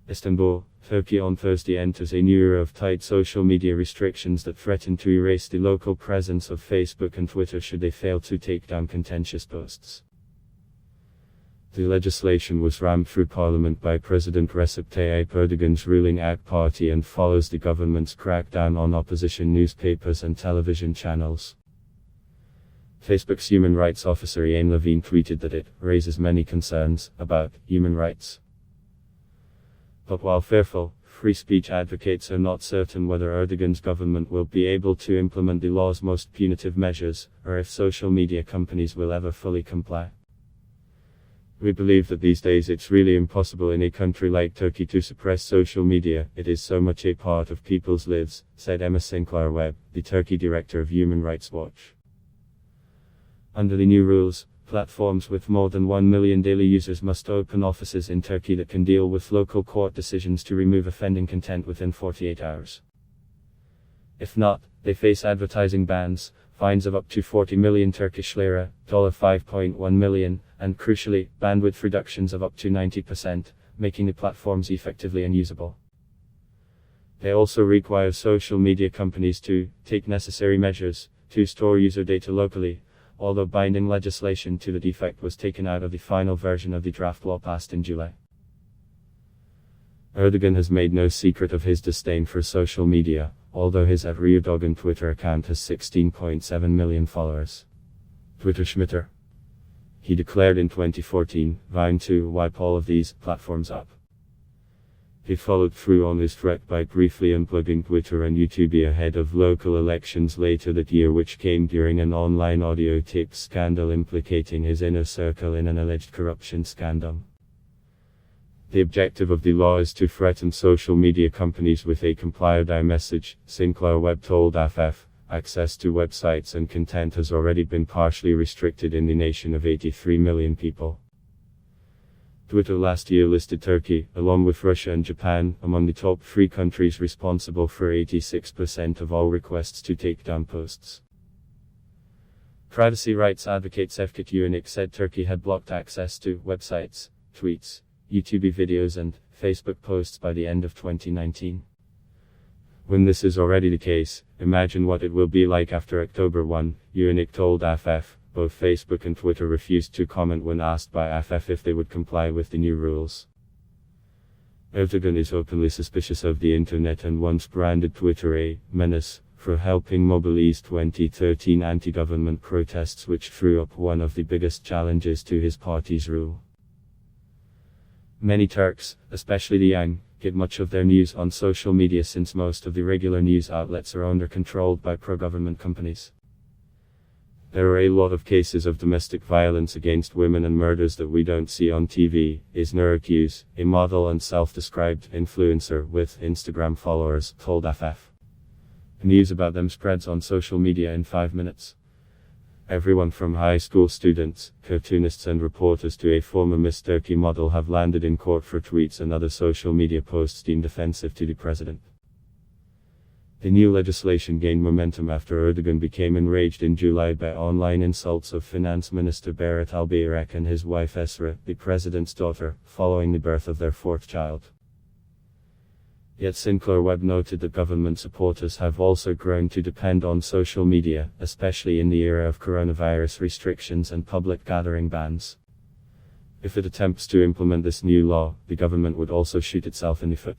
Istanbul, Turkey on Thursday enters a new era of tight social media restrictions that threaten to erase the local presence of Facebook and Twitter should they fail to take down contentious posts. The legislation was rammed through parliament by President Recep Tayyip Erdogan's ruling AK Party and follows the government's crackdown on opposition newspapers and television channels. Facebook's human rights officer Ian Levine tweeted that it raises many concerns about human rights. But while fearful, free speech advocates are not certain whether Erdogan's government will be able to implement the law's most punitive measures, or if social media companies will ever fully comply. We believe that these days it's really impossible in a country like Turkey to suppress social media. It is so much a part of people's lives, said Emma Sinclair Webb, the Turkey director of Human Rights Watch. Under the new rules, platforms with more than 1 million daily users must open offices in Turkey that can deal with local court decisions to remove offending content within 48 hours. If not, they face advertising bans, fines of up to 40 million Turkish lira, $5.1 million, and crucially, bandwidth reductions of up to 90%, making the platforms effectively unusable. They also require social media companies to take necessary measures to store user data locally, although binding legislation to that effect was taken out of the final version of the draft law passed in July. Erdogan has made no secret of his disdain for social media, although his @Erdogan Twitter account has 16.7 million followers. Twitter Schmitter. He declared in 2014, vowing to wipe all of these platforms up. He followed through on his threat by briefly unplugging Twitter and YouTube ahead of local elections later that year, which came during an online audio tape scandal implicating his inner circle in an alleged corruption scandal. The objective of the law is to threaten social media companies with a comply or die message, Sinclair Webb told AFF. Access to websites and content has already been partially restricted in the nation of 83 million people. Twitter last year listed Turkey, along with Russia and Japan, among the top 3 countries responsible for 86% of all requests to take down posts. Privacy rights advocate Şevket Uyanık said Turkey had blocked access to websites, tweets, YouTube videos and Facebook posts by the end of 2019. When this is already the case, imagine what it will be like after October 1, Uyanık told AFF. Both Facebook and Twitter refused to comment when asked by AFF if they would comply with the new rules. Erdogan is openly suspicious of the internet and once branded Twitter a menace for helping mobilize 2013 anti-government protests, which threw up one of the biggest challenges to his party's rule. Many Turks, especially the young, get much of their news on social media since most of the regular news outlets are owned or controlled by pro-government companies. There are a lot of cases of domestic violence against women and murders that we don't see on TV, is Nur Akuz, a model and self-described influencer with Instagram followers, told AFF. News about them spreads on social media in 5 minutes. Everyone from high school students, cartoonists and reporters to a former Miss Turkey model have landed in court for tweets and other social media posts deemed offensive to the president. The new legislation gained momentum after Erdogan became enraged in July by online insults of Finance Minister Berat Albayrak and his wife Esra, the president's daughter, following the birth of their 4th child. Yet Sinclair Webb noted that government supporters have also grown to depend on social media, especially in the era of coronavirus restrictions and public gathering bans. If it attempts to implement this new law, the government would also shoot itself in the foot.